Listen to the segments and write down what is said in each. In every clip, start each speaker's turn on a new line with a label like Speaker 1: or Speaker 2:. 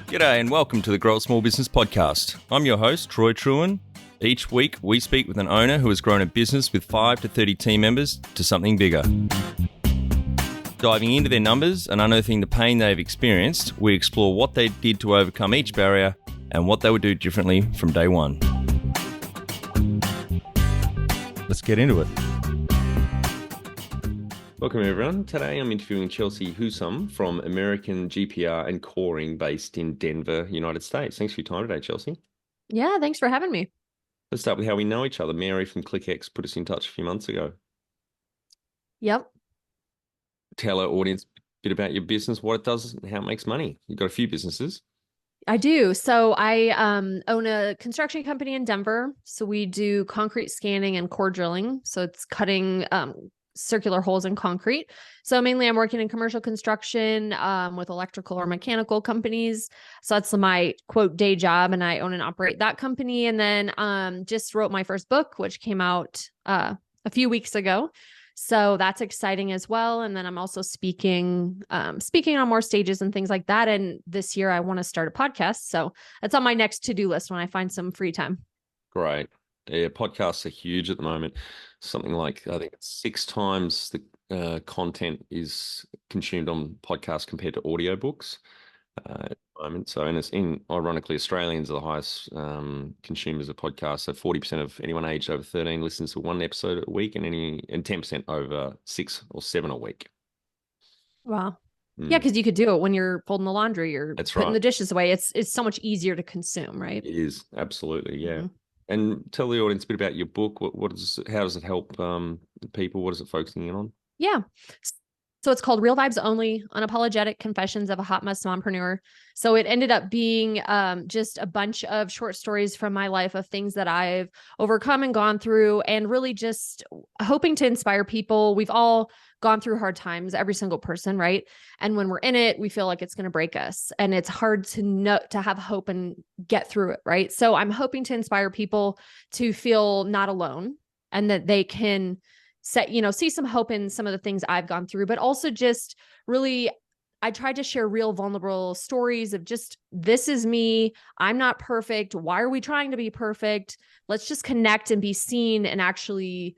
Speaker 1: G'day and welcome to the Grow a Small Business Podcast. I'm your host, Troy Truen. Each week, we speak with an owner who has grown a business with 5 to 30 team members to something bigger. Diving into their numbers and unearthing the pain they've experienced, we explore what they did to overcome each barrier and what they would do differently from day one. Let's get into it. Welcome everyone. Today I'm interviewing Chelsea Husum from American GPR Coring based in Denver, United States. Thanks for your time today, Chelsea.
Speaker 2: Yeah, thanks for having me.
Speaker 1: Let's start with how we know each other. Mary from ClickX put us in touch a few months ago.
Speaker 2: Yep.
Speaker 1: Tell our audience a bit about your business, what it does, and how it makes money. You've got a few businesses.
Speaker 2: I do. So I own a construction company in Denver. So we do concrete scanning and core drilling. So it's cutting circular holes in concrete. So mainly I'm working in commercial construction with electrical or mechanical companies. So that's my quote day job, and I own and operate that company. And then just wrote my first book, which came out a few weeks ago. So that's exciting as well. And then I'm also speaking on more stages and things like that. And this year I want to start a podcast. So that's on my next to-do list when I find some free time.
Speaker 1: Great. Yeah, podcasts are huge at the moment. Something like, I think it's 6 times the content is consumed on podcasts compared to audiobooks at the moment. So, and ironically, Australians are the highest consumers of podcasts. So 40% of anyone aged over 13 listens to one episode a week, and 10% over 6 or 7 a week.
Speaker 2: Wow. Yeah, because you could do it when you're folding the laundry, you're putting the dishes away. It's so much easier to consume, right?
Speaker 1: It is, absolutely, yeah. Mm-hmm. And tell the audience a bit about your book. How does it help people? What is it focusing in on?
Speaker 2: Yeah. So it's called Real Vibes Only, Unapologetic Confessions of a Hot Mess Mompreneur. So it ended up being just a bunch of short stories from my life of things that I've overcome and gone through, and really just hoping to inspire people. We've all gone through hard times, every single person, right? And when we're in it, we feel like it's going to break us, and it's hard to have hope and get through it, right? So I'm hoping to inspire people to feel not alone, and that they can see some hope in some of the things I've gone through, but also just really, I tried to share real vulnerable stories of just, this is me. I'm not perfect. Why are we trying to be perfect? Let's just connect and be seen and actually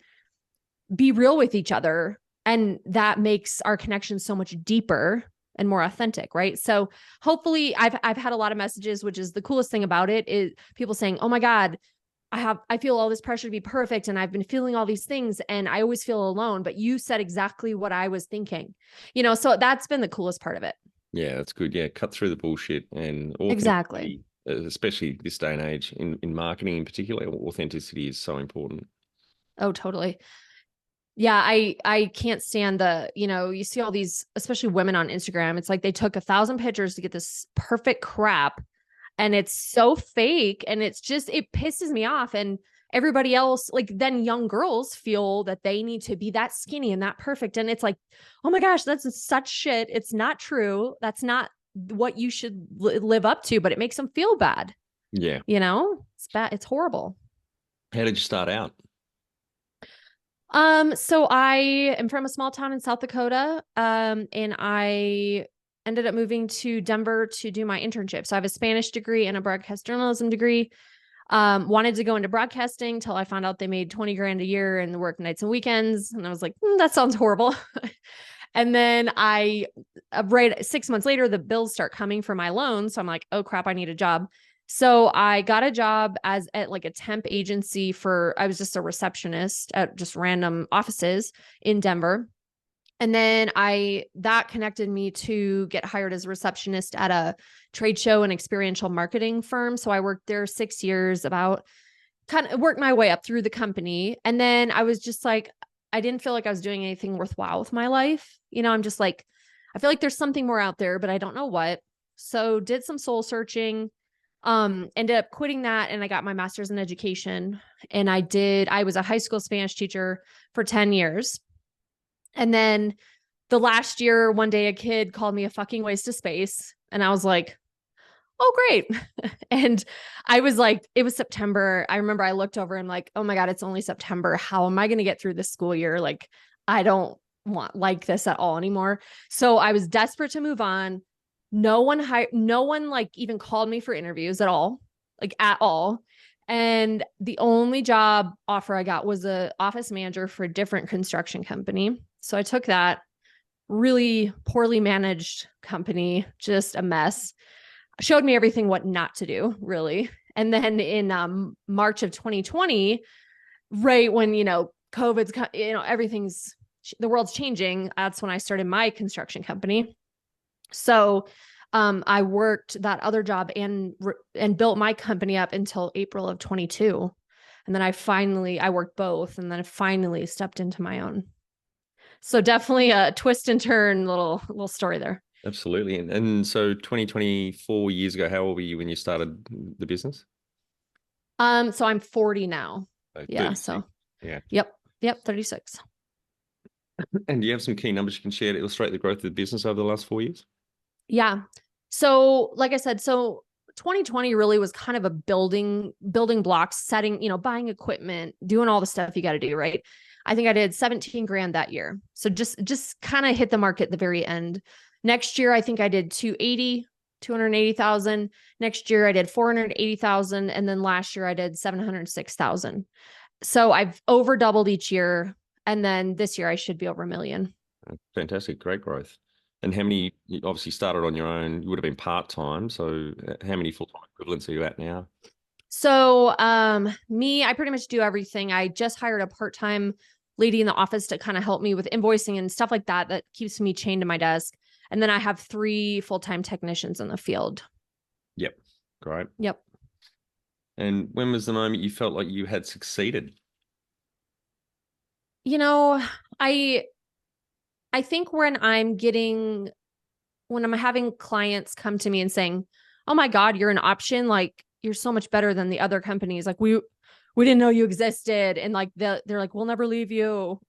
Speaker 2: be real with each other. And that makes our connection so much deeper and more authentic, right? So hopefully I've had a lot of messages, which is the coolest thing about it, is people saying, oh my God, I feel all this pressure to be perfect, and I've been feeling all these things, and I always feel alone, but you said exactly what I was thinking, so that's been the coolest part of it.
Speaker 1: Yeah, that's good. Yeah. Cut through the bullshit, and
Speaker 2: exactly,
Speaker 1: especially this day and age in marketing in particular, authenticity is so important.
Speaker 2: Oh, totally. Yeah. I can't stand you see all these, especially women on Instagram. It's like they took 1,000 pictures to get this perfect crap, and it's so fake, and it pisses me off. And everybody else, like, then young girls feel that they need to be that skinny and that perfect. And it's like, oh my gosh, that's such shit. It's not true. That's not what you should live up to, but it makes them feel bad.
Speaker 1: Yeah.
Speaker 2: It's bad. It's horrible.
Speaker 1: How did you start out?
Speaker 2: So I am from a small town in South Dakota. And I ended up moving to Denver to do my internship. So I have a Spanish degree and a broadcast journalism degree. Wanted to go into broadcasting till I found out they made 20 grand a year and work nights and weekends. And I was like, that sounds horrible. And then right 6 months later, the bills start coming for my loan. So I'm like, oh crap, I need a job. So I got a job at like a temp agency I was just a receptionist at just random offices in Denver. And then that connected me to get hired as a receptionist at a trade show and experiential marketing firm. So I worked there 6 years, kind of worked my way up through the company. And then I was just like, I didn't feel like I was doing anything worthwhile with my life. I'm just like, I feel like there's something more out there, but I don't know what. So did some soul searching, ended up quitting that. And I got my master's in education, and I was a high school Spanish teacher for 10 years. And then the last year, one day a kid called me a fucking waste of space. And I was like, oh, great. And I was like, it was September. I remember I looked over and like, oh my God, it's only September. How am I going to get through this school year? Like, I don't want like this at all anymore. So I was desperate to move on. No one like even called me for interviews at all, like at all. And the only job offer I got was a office manager for a different construction company. So I took that really poorly managed company, just a mess. Showed me everything what not to do, really. And then in March of 2020, right when, COVID's, everything's, the world's changing. That's when I started my construction company. So I worked that other job and built my company up until April of 22. And then I worked both, and then I finally stepped into my own. So definitely a twist and turn little story there.
Speaker 1: Absolutely. And so 24 years ago, how old were you when you started the business?
Speaker 2: So I'm 40 now.
Speaker 1: So
Speaker 2: Yeah.
Speaker 1: 36.
Speaker 2: So
Speaker 1: Yeah.
Speaker 2: Yep. 36.
Speaker 1: And do you have some key numbers you can share to illustrate the growth of the business over the last 4 years?
Speaker 2: Yeah. So like I said, 2020 really was kind of a building blocks, setting, buying equipment, doing all the stuff you got to do, right? I think I did 17 grand that year. So just kind of hit the market at the very end. Next year, I think I did 280,000. Next year I did 480,000. And then last year I did 706,000. So I've over doubled each year. And then this year I should be over $1 million.
Speaker 1: Fantastic. Great growth. And how many, you obviously started on your own, you would have been part-time. So how many full-time equivalents are you at now?
Speaker 2: So me, I pretty much do everything. I just hired a part-time lady in the office to kind of help me with invoicing and stuff like that. That keeps me chained to my desk. And then I have 3 full-time technicians in the field.
Speaker 1: Yep. Great.
Speaker 2: Yep.
Speaker 1: And when was the moment you felt like you had succeeded?
Speaker 2: I think when I'm having clients come to me and saying, "Oh my God, you're an option. Like you're so much better than the other companies. Like we didn't know you existed." And like they're like, "We'll never leave you."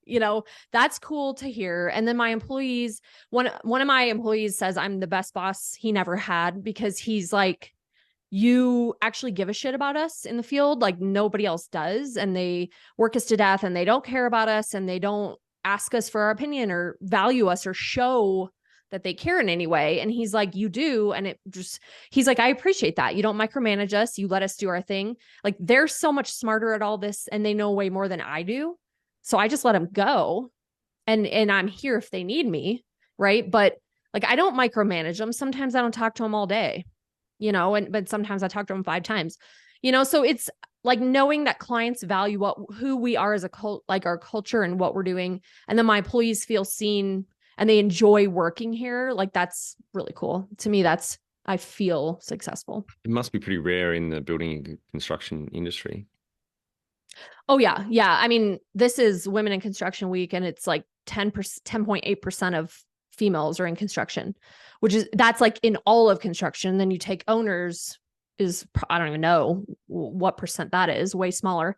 Speaker 2: That's cool to hear. And then my employees, one of my employees says I'm the best boss he never had, because he's like, "You actually give a shit about us in the field. Like nobody else does. And they work us to death, and they don't care about us, and they don't ask us for our opinion or value us or show that they care in any way." And he's like, "You do." And he's like, "I appreciate that. You don't micromanage us. You let us do our thing." Like they're so much smarter at all this, and they know way more than I do. So I just let them go. And I'm here if they need me. Right. But like, I don't micromanage them. Sometimes I don't talk to them all day, but sometimes I talk to them 5 times, so it's like knowing that clients value who we are as a cult, like our culture and what we're doing. And then my employees feel seen and they enjoy working here. Like that's really cool to me. I feel successful.
Speaker 1: It must be pretty rare in the building and construction industry.
Speaker 2: Oh yeah. Yeah. I mean, this is Women in Construction Week, and it's like 10.8% of females are in construction, that's like in all of construction. Then you take owners I don't even know what percent that is, way smaller.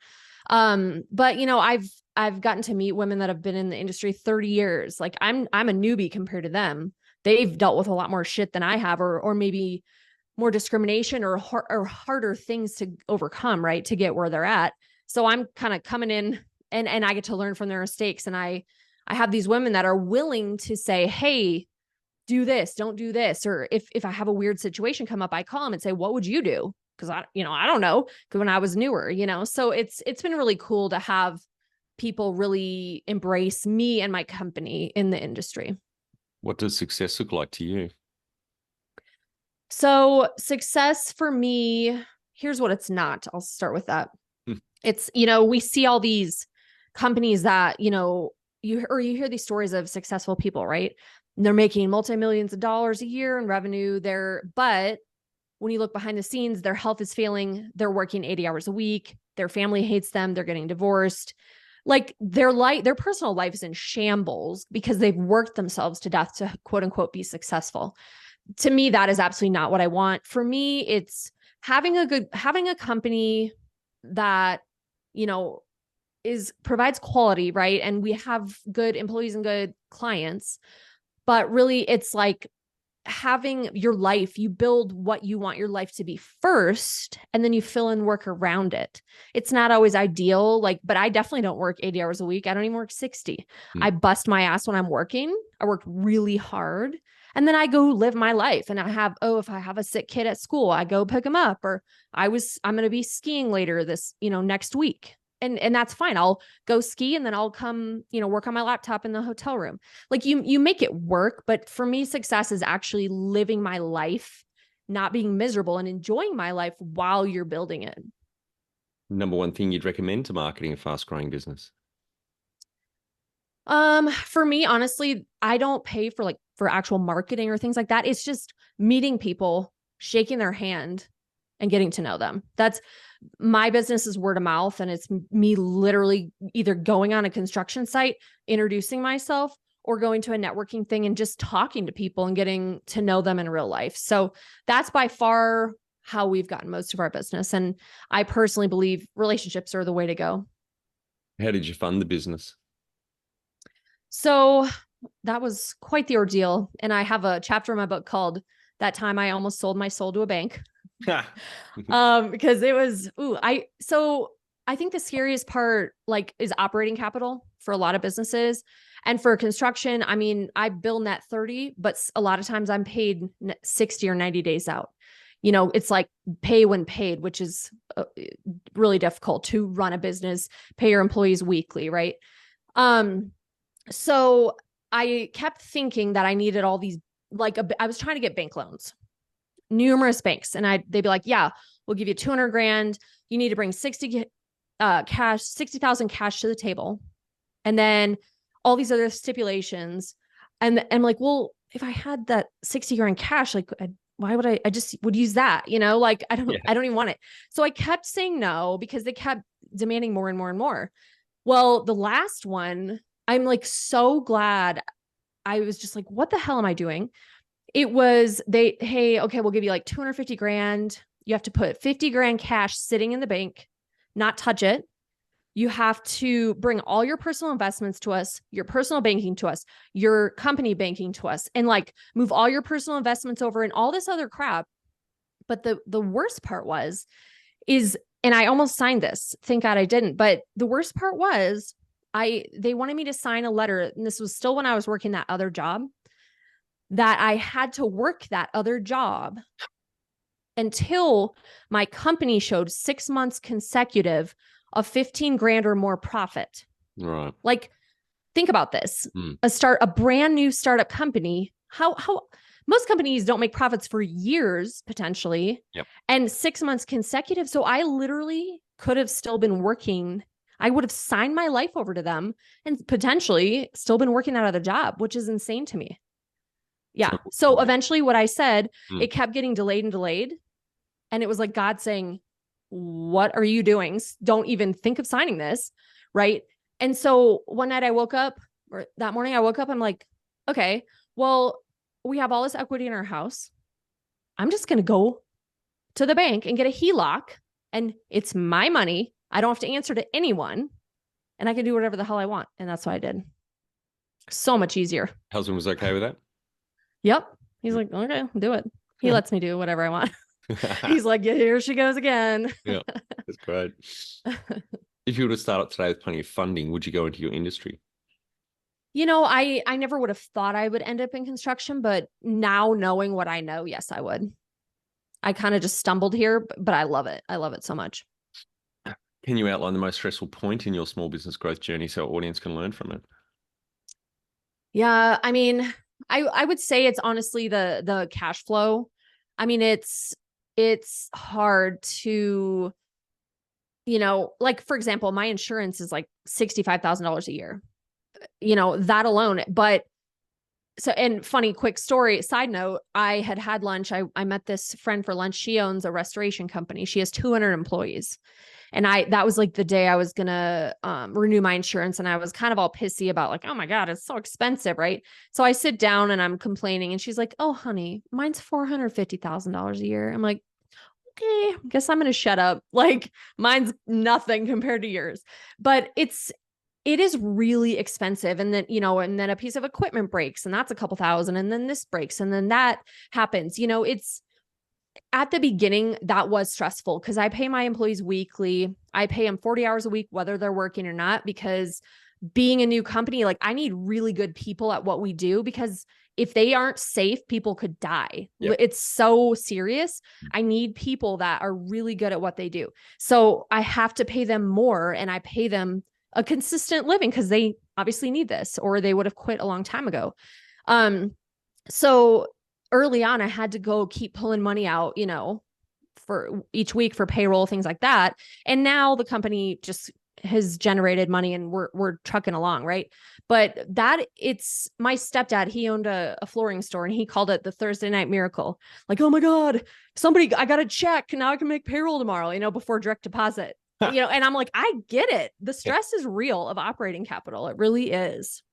Speaker 2: But I've gotten to meet women that have been in the industry 30 years. Like I'm a newbie compared to them. They've dealt with a lot more shit than I have, or maybe more discrimination or harder things to overcome, right, to get where they're at. So I'm kind of coming in, and I get to learn from their mistakes. And I have these women that are willing to say, "Hey, do this, don't do this." Or if I have a weird situation come up, I call them and say, "What would you do?" Because I don't know. Because when I was newer, so it's been really cool to have people really embrace me and my company in the industry.
Speaker 1: What does success look like to you?
Speaker 2: So success for me, here's what it's not. I'll start with that. It's, we see all these companies that, you hear these stories of successful people, right? And they're making multi-millions of dollars a year in revenue there. But when you look behind the scenes, their health is failing. They're working 80 hours a week. Their family hates them. They're getting divorced. Like their personal life is in shambles because they've worked themselves to death to quote unquote be successful. To me, that is absolutely not what I want. For me, it's having a company that, provides quality, right? And we have good employees and good clients, but really it's like having your life, you build what you want your life to be first, and then you fill in work around it. It's not always ideal, but I definitely don't work 80 hours a week. I don't even work 60. I bust my ass when I'm working. I work really hard. And then I go live my life. And if I have a sick kid at school, I go pick him up, or I'm going to be skiing later this, next week. And that's fine. I'll go ski and then I'll come, work on my laptop in the hotel room. Like you make it work. But for me, success is actually living my life, not being miserable, and enjoying my life while you're building it.
Speaker 1: Number one thing you'd recommend to marketing a fast growing business?
Speaker 2: For me, honestly, I don't pay for actual marketing or things like that. It's just meeting people, shaking their hand, and getting to know them. That's my business is word of mouth. And it's me literally either going on a construction site, introducing myself, or going to a networking thing and just talking to people and getting to know them in real life. So that's by far how we've gotten most of our business. And I personally believe relationships are the way to go.
Speaker 1: How did you fund the business?
Speaker 2: So that was quite the ordeal. And I have a chapter in my book called "That Time I Almost Sold My Soul to a Bank." Because it was, I think the scariest part is operating capital for a lot of businesses. And for construction, I mean, I bill net 30, but a lot of times I'm paid 60 or 90 days out. It's like pay when paid, which is really difficult to run a business, pay your employees weekly. Right. So I kept thinking that I needed all these, I was trying to get bank loans, numerous banks. And they'd be like, yeah, we'll give you 200 grand. You need to bring 60,000 cash to the table. And then all these other stipulations. And I'm like, well, if I had that 60 grand cash, why would I just would use that, I don't even want it. So I kept saying no because they kept demanding more and more and more. Well, the last one, I'm so glad. I was just like, what the hell am I doing? It was hey, okay, we'll give you 250 grand. You have to put 50 grand cash sitting in the bank, not touch it. You have to bring all your personal investments to us, your personal banking to us, your company banking to us, and move all your personal investments over and all this other crap. But the worst part and I almost signed this. Thank God I didn't. But the worst part was they wanted me to sign a letter. And this was still when I was working that other job, that I had to work that other job until my company showed 6 months consecutive of 15 grand or more profit.
Speaker 1: Right.
Speaker 2: Think about this. A brand new startup company, how most companies don't make profits for years, potentially.
Speaker 1: Yep.
Speaker 2: And 6 months consecutive. So I literally could have still been working. I would have signed my life over to them and potentially still been working that other job, which is insane to me. Yeah. So eventually what I said, it kept getting delayed and delayed. And it was like God saying, what are you doing? Don't even think of signing this. Right. And so one night that morning I woke up, I'm like, okay, well, we have all this equity in our house. I'm just going to go to the bank and get a HELOC, and it's my money. I don't have to answer to anyone, and I can do whatever the hell I want. And that's what I did. So much easier.
Speaker 1: Husband was okay with that?
Speaker 2: Yep. He's like, okay, do it. He lets me do whatever I want. He's like, yeah, here she goes again.
Speaker 1: Yeah, that's great. If you were to start up today with plenty of funding, would you go into your industry?
Speaker 2: I never would have thought I would end up in construction, but now knowing what I know, yes, I would. I kind of just stumbled here, but I love it. I love it so much.
Speaker 1: Can you outline the most stressful point in your small business growth journey so our audience can learn from it?
Speaker 2: Yeah, I mean, I would say it's honestly the cash flow. I mean, it's hard to, for example, my insurance is $65,000 a year, that alone. But and funny, quick story, side note, I had lunch. I met this friend for lunch. She owns a restoration company. She has 200 employees. And that was the day I was going to renew my insurance. And I was kind of all pissy about oh my God, it's so expensive. Right. So I sit down and I'm complaining, and she's like, oh honey, mine's $450,000 a year. I'm like, okay, I guess I'm going to shut up. Mine's nothing compared to yours, but it is really expensive. And then, and then a piece of equipment breaks, and that's a couple thousand, and then this breaks, and then that happens. It's at the beginning that was stressful because I pay my employees weekly. I pay them 40 hours a week, whether they're working or not, because being a new company, I need really good people at what we do, because if they aren't safe, people could die.
Speaker 1: Yep.
Speaker 2: It's so serious. I need people that are really good at what they do. So I have to pay them more, and I pay them a consistent living because they obviously need this, or they would have quit a long time ago. So early on, I had to go keep pulling money out, for each week for payroll, things like that. And now the company just has generated money and we're trucking along. Right. But it's my stepdad. He owned a flooring store, and he called it the Thursday night miracle. Like, oh my God, I got a check. Now I can make payroll tomorrow, before direct deposit, and I'm like, I get it. The stress is real of operating capital. It really is.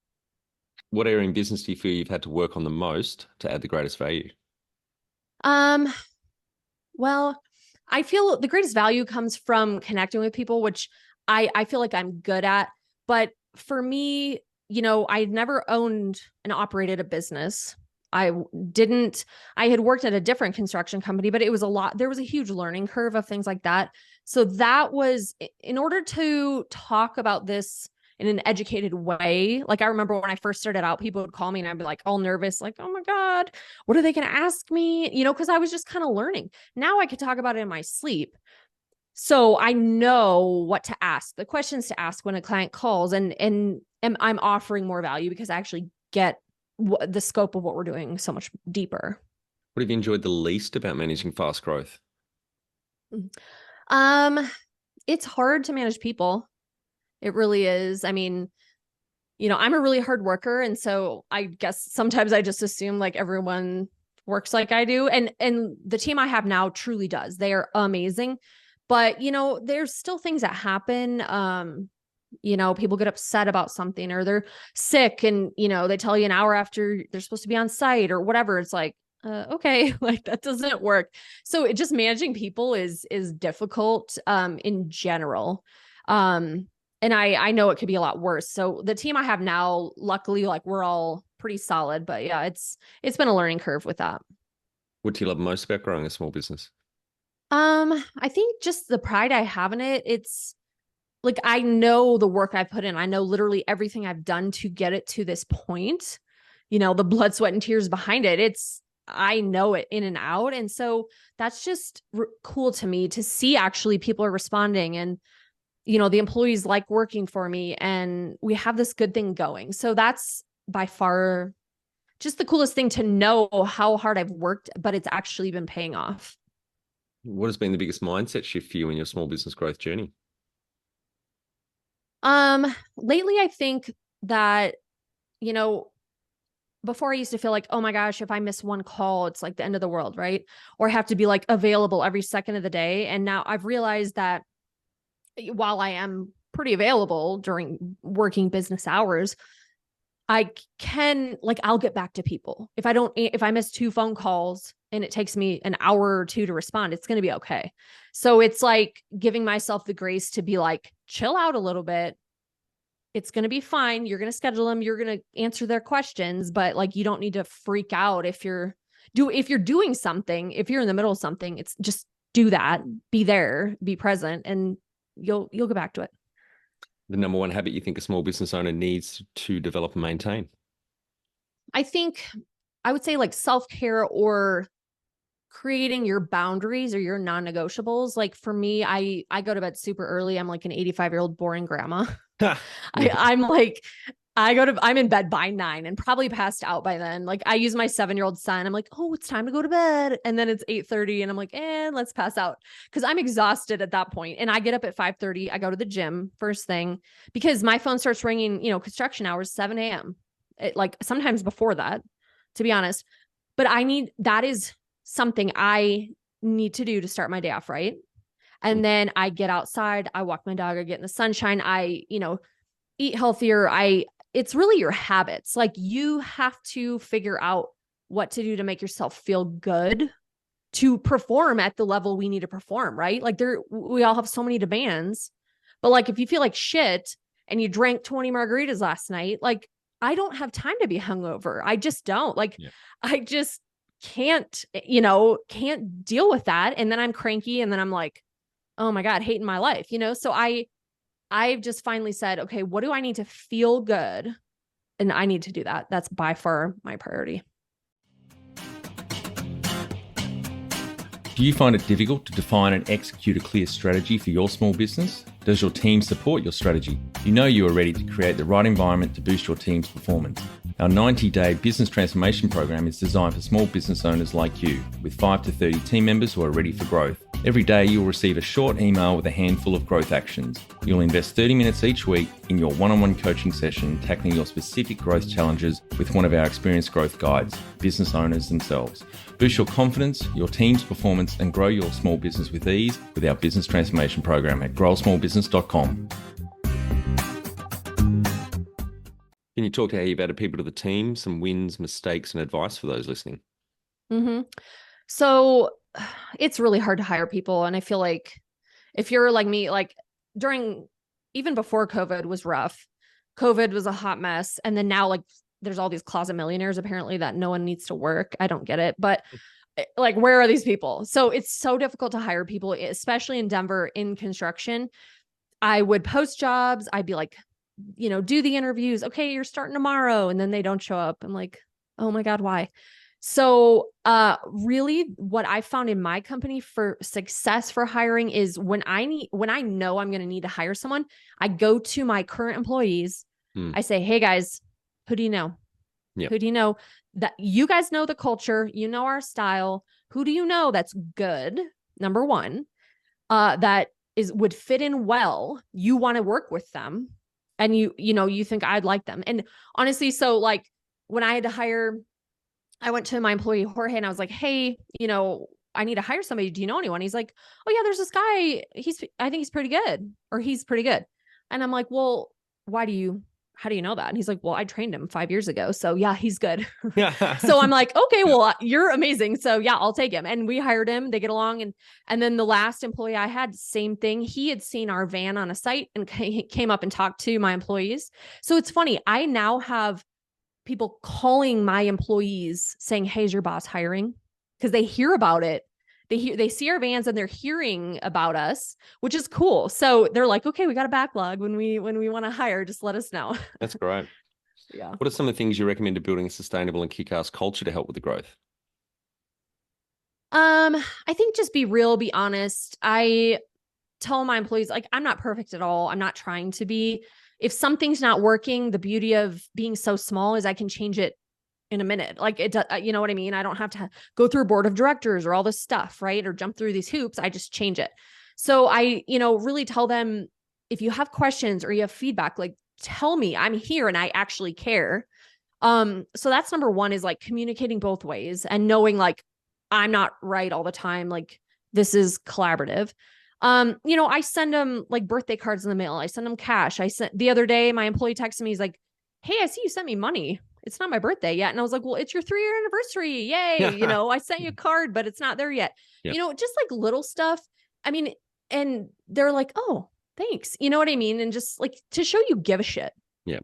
Speaker 1: What area in business do you feel you've had to work on the most to add the greatest value?
Speaker 2: Well, I feel the greatest value comes from connecting with people, which I feel like I'm good at. But for me, I never owned and operated a business. I had worked at a different construction company, but there was a huge learning curve of things like that. So that was, in order to talk about this in an educated way. Like, I remember when I first started out, people would call me and I'd be like all nervous, like, oh my God, what are they going to ask me? Because I was just kind of learning. Now I could talk about it in my sleep. So I know what to ask, the questions to ask when a client calls, and I'm offering more value because I actually get the scope of what we're doing so much deeper.
Speaker 1: What have you enjoyed the least about managing fast growth?
Speaker 2: It's hard to manage people. It really is. I mean, I'm a really hard worker. And so I guess sometimes I just assume like everyone works like I do. And the team I have now truly does. They are amazing. But, there's still things that happen. People get upset about something, or they're sick, and, they tell you an hour after they're supposed to be on site or whatever. It's like, okay, like that doesn't work. So just managing people is difficult, in general. And I know it could be a lot worse. So the team I have now, luckily, like we're all pretty solid, but yeah, it's been a learning curve with that.
Speaker 1: What do you love most about growing a small business?
Speaker 2: I think just the pride I have in it. It's like, I know the work I've put in. I know literally everything I've done to get it to this point, the blood, sweat, and tears behind it. I know it in and out. And so that's just cool to me to see actually people are responding, and, the employees like working for me, and we have this good thing going. So that's by far just the coolest thing, to know how hard I've worked, but it's actually been paying off.
Speaker 1: What has been the biggest mindset shift for you in your small business growth journey?
Speaker 2: Lately, I think that, before I used to feel like, oh my gosh, if I miss one call, it's like the end of the world, right? Or I have to be like available every second of the day. And now I've realized that while I am pretty available during working business hours, I'll get back to people. If I miss 2 phone calls and it takes me an hour or 2 to respond, it's going to be okay. So it's like giving myself the grace to be like, chill out a little bit. It's going to be fine. You're going to schedule them. You're going to answer their questions, but like, you don't need to freak out if you're doing something. If you're in the middle of something, it's just do that, be there, be present, and you'll go back to it.
Speaker 1: The number one habit you think a small business owner needs to develop and maintain?
Speaker 2: I think I would say like self-care, or creating your boundaries or your non-negotiables. Like for me, I go to bed super early. I'm like an 85-year-old boring grandma. I'm in bed by 9 and probably passed out by then. Like, I use my 7-year-old son. I'm like, oh, it's time to go to bed. And then it's 8:30 and I'm like, let's pass out. Cause I'm exhausted at that point. And I get up at 5:30. I go to the gym first thing because my phone starts ringing, construction hours, 7 a.m. Like sometimes before that, to be honest, but that is something I need to do to start my day off. Right. And then I get outside, I walk my dog, I get in the sunshine, I, eat healthier. It's really your habits. Like, you have to figure out what to do to make yourself feel good to perform at the level we need to perform, right? Like, we all have so many demands, but like, if you feel like shit and you drank 20 margaritas last night, like, I don't have time to be hungover. I just don't. Like, yeah. I just can't deal with that. And then I'm cranky, and then I'm like, oh my God, hating my life, So I've just finally said, okay, what do I need to feel good? And I need to do that. That's by far my priority.
Speaker 3: Do you find it difficult to define and execute a clear strategy for your small business? Does your team support your strategy? You know you are ready to create the right environment to boost your team's performance. Our 90-day business transformation program is designed for small business owners like you, with 5 to 30 team members who are ready for growth. Every day you'll receive a short email with a handful of growth actions. You'll invest 30 minutes each week in your one-on-one coaching session, tackling your specific growth challenges with one of our experienced growth guides, business owners themselves. Boost your confidence, your team's performance, and grow your small business with ease with our business transformation program at growsmallbusiness.com.
Speaker 1: Can you talk to how you've added people to the team, some wins, mistakes, and advice for those listening?
Speaker 2: So it's really hard to hire people. And I feel like if you're like me, like even before COVID was rough, COVID was a hot mess. And then now like there's all these closet millionaires apparently that no one needs to work. I don't get it, but like, where are these people? So it's so difficult to hire people, especially in Denver in construction. I would post jobs. I'd be like, do the interviews. Okay, you're starting tomorrow. And then they don't show up. I'm like, oh my God, why? So really what I found in my company for success for hiring is when I know I'm going to need to hire someone, I go to my current employees. I say, hey guys, who do you know?
Speaker 1: Yep.
Speaker 2: Who do you know that you guys know the culture, you know our style? Who do you know that's good? Number one, that would fit in well. You want to work with them and you think I'd like them. And honestly, so like when I had to hire, I went to my employee Jorge and I was like, hey, I need to hire somebody. Do you know anyone? He's like, oh yeah, there's this guy. I think he's pretty good, or he's pretty good. And I'm like, well, how do you know that? And he's like, well, I trained him 5 years ago. So yeah, he's good. So I'm like, okay, well, you're amazing. So yeah, I'll take him. And we hired him. They get along. And then the last employee I had, same thing. He had seen our van on a site and came up and talked to my employees. So it's funny. I now have people calling my employees saying, hey, is your boss hiring? Because they hear about it. They see our vans and they're hearing about us, which is cool. So they're like, okay, we got a backlog when we want to hire, just let us know.
Speaker 1: That's great.
Speaker 2: Yeah.
Speaker 1: What are some of the things you recommend to building a sustainable and kick-ass culture to help with the growth?
Speaker 2: I think just be real, be honest. I tell my employees, like, I'm not perfect at all. I'm not trying to be. If something's not working, the beauty of being so small is I can change it in a minute. Like it does, you know what I mean? I don't have to go through a board of directors or all this stuff, right? Or jump through these hoops. I just change it. So I, really tell them, if you have questions or you have feedback, like tell me. I'm here and I actually care. So that's number one, is like communicating both ways and knowing like I'm not right all the time. Like this is collaborative. I send them like birthday cards in the mail. I send them cash. The other day, my employee texted me. He's like, hey, I see you sent me money. It's not my birthday yet. And I was like, well, it's your 3-year anniversary. Yay. I sent you a card, but it's not there yet. Yep. Just like little stuff. I mean, and they're like, oh, thanks. You know what I mean? And just like to show you give a shit.
Speaker 1: Yeah,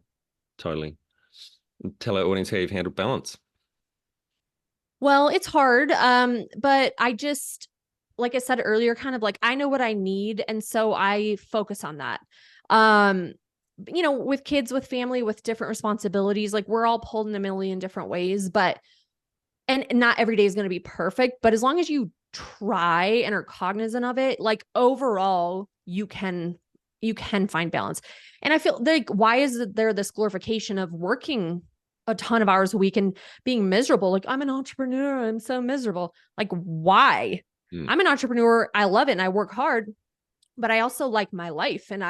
Speaker 1: totally. Tell our audience how you've handled balance.
Speaker 2: Well, it's hard. But I just, like I said earlier, kind of like I know what I need. And so I focus on that. With kids, with family, with different responsibilities, like we're all pulled in a million different ways, and not every day is going to be perfect, but as long as you try and are cognizant of it, like overall, you can find balance. And I feel like, why is there this glorification of working a ton of hours a week and being miserable? Like, I'm an entrepreneur, I'm so miserable. Like, why? I'm an entrepreneur. I love it and I work hard, but I also like my life. And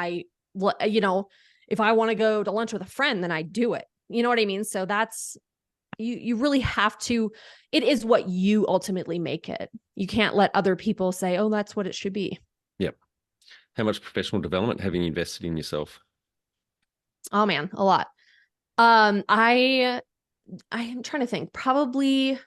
Speaker 2: if I want to go to lunch with a friend, then I do it. You know what I mean? So that's, you really have to, it is what you ultimately make it. You can't let other people say, oh, that's what it should be.
Speaker 1: Yep. How much professional development have you invested in yourself?
Speaker 2: Oh man, a lot. I am trying to think, probably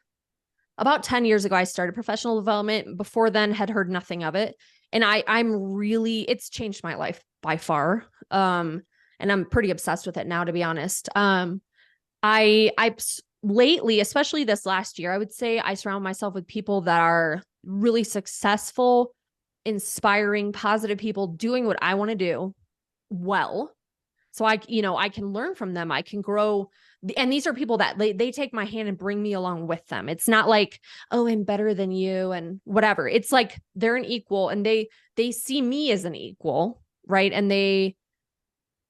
Speaker 2: about 10 years ago, I started professional development. Before then, had heard nothing of it. And it's changed my life by far. And I'm pretty obsessed with it now, to be honest. I lately, especially this last year, I would say I surround myself with people that are really successful, inspiring, positive people doing what I want to do well. So I can learn from them. I can grow and these are people that they take my hand and bring me along with them. It's not like, oh, I'm better than you and whatever. It's like they're an equal and they see me as an equal, right? And they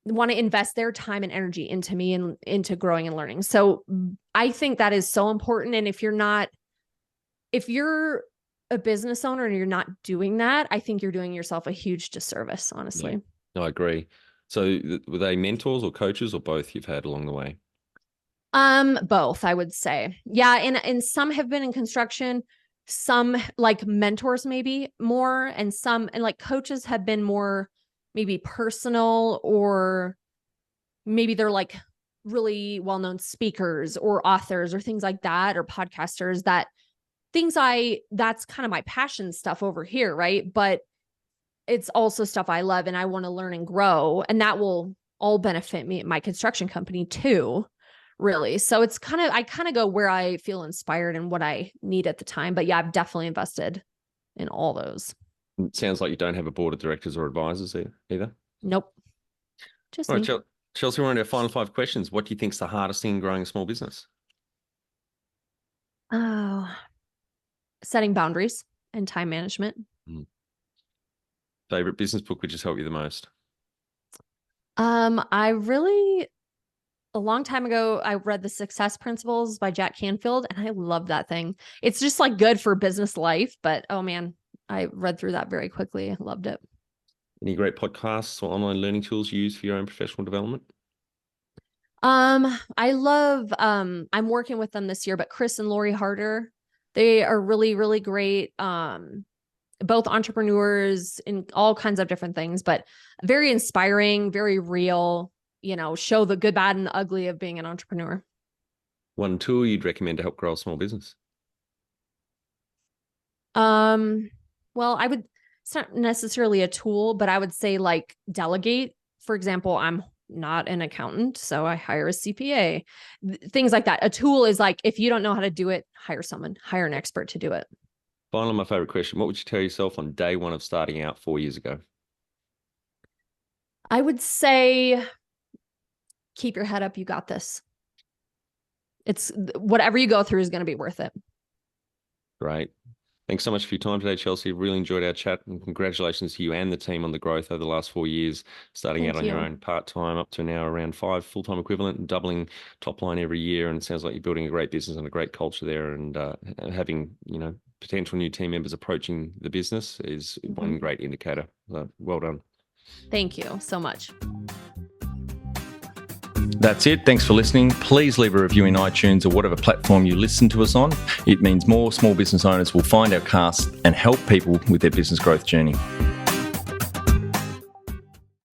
Speaker 2: want to invest their time and energy into me and into growing and learning. So I think that is so important. And if you're a business owner and you're not doing that, I think you're doing yourself a huge disservice, honestly.
Speaker 1: Yeah. No, I agree. So were they mentors or coaches or both you've had along the way?
Speaker 2: Both, I would say. Yeah. And some have been in construction, some like mentors, maybe more, and like coaches have been more maybe personal, or maybe they're like really well-known speakers or authors or things like that, or podcasters. That's kind of my passion stuff over here. Right. But it's also stuff I love and I want to learn and grow, and that will all benefit me at my construction company too, really. So it's I kind of go where I feel inspired and what I need at the time. But yeah, I've definitely invested in all those.
Speaker 1: It sounds like you don't have a board of directors or advisors either.
Speaker 2: Nope. Just
Speaker 1: all
Speaker 2: me.
Speaker 1: right, Chelsea, we're on our final 5 questions. What do you think is the hardest thing in growing a small business?
Speaker 2: Oh, setting boundaries and time management.
Speaker 1: Favorite business book which has helped you the most?
Speaker 2: A long time ago, I read The Success Principles by Jack Canfield, and I love that thing. It's just like good for business life, but oh man, I read through that very quickly. I loved it.
Speaker 1: Any great podcasts or online learning tools you use for your own professional development?
Speaker 2: I love, I'm working with them this year, but Chris and Lori Harder, they are really, really great. Both entrepreneurs in all kinds of different things, but very inspiring, very real, show the good, bad, and the ugly of being an entrepreneur.
Speaker 1: One tool you'd recommend to help grow a small business?
Speaker 2: Well, it's not necessarily a tool, but I would say like delegate. For example, I'm not an accountant, so I hire a CPA, things like that. A tool is like, if you don't know how to do it, hire an expert to do it.
Speaker 1: Finally, my favorite question. What would you tell yourself on day one of starting out 4 years ago?
Speaker 2: I would say, keep your head up. You got this. It's whatever you go through is going to be worth it.
Speaker 1: Great. Thanks so much for your time today, Chelsea. Really enjoyed our chat, and congratulations to you and the team on the growth over the last 4 years, starting out on your own part-time up to now around 5 full-time equivalent and doubling top line every year. And it sounds like you're building a great business and a great culture there, and having, potential new team members approaching the business is one great indicator. So well done.
Speaker 2: Thank you so much.
Speaker 3: That's it. Thanks for listening. Please leave a review in iTunes or whatever platform you listen to us on. It means more small business owners will find our cast and help people with their business growth journey.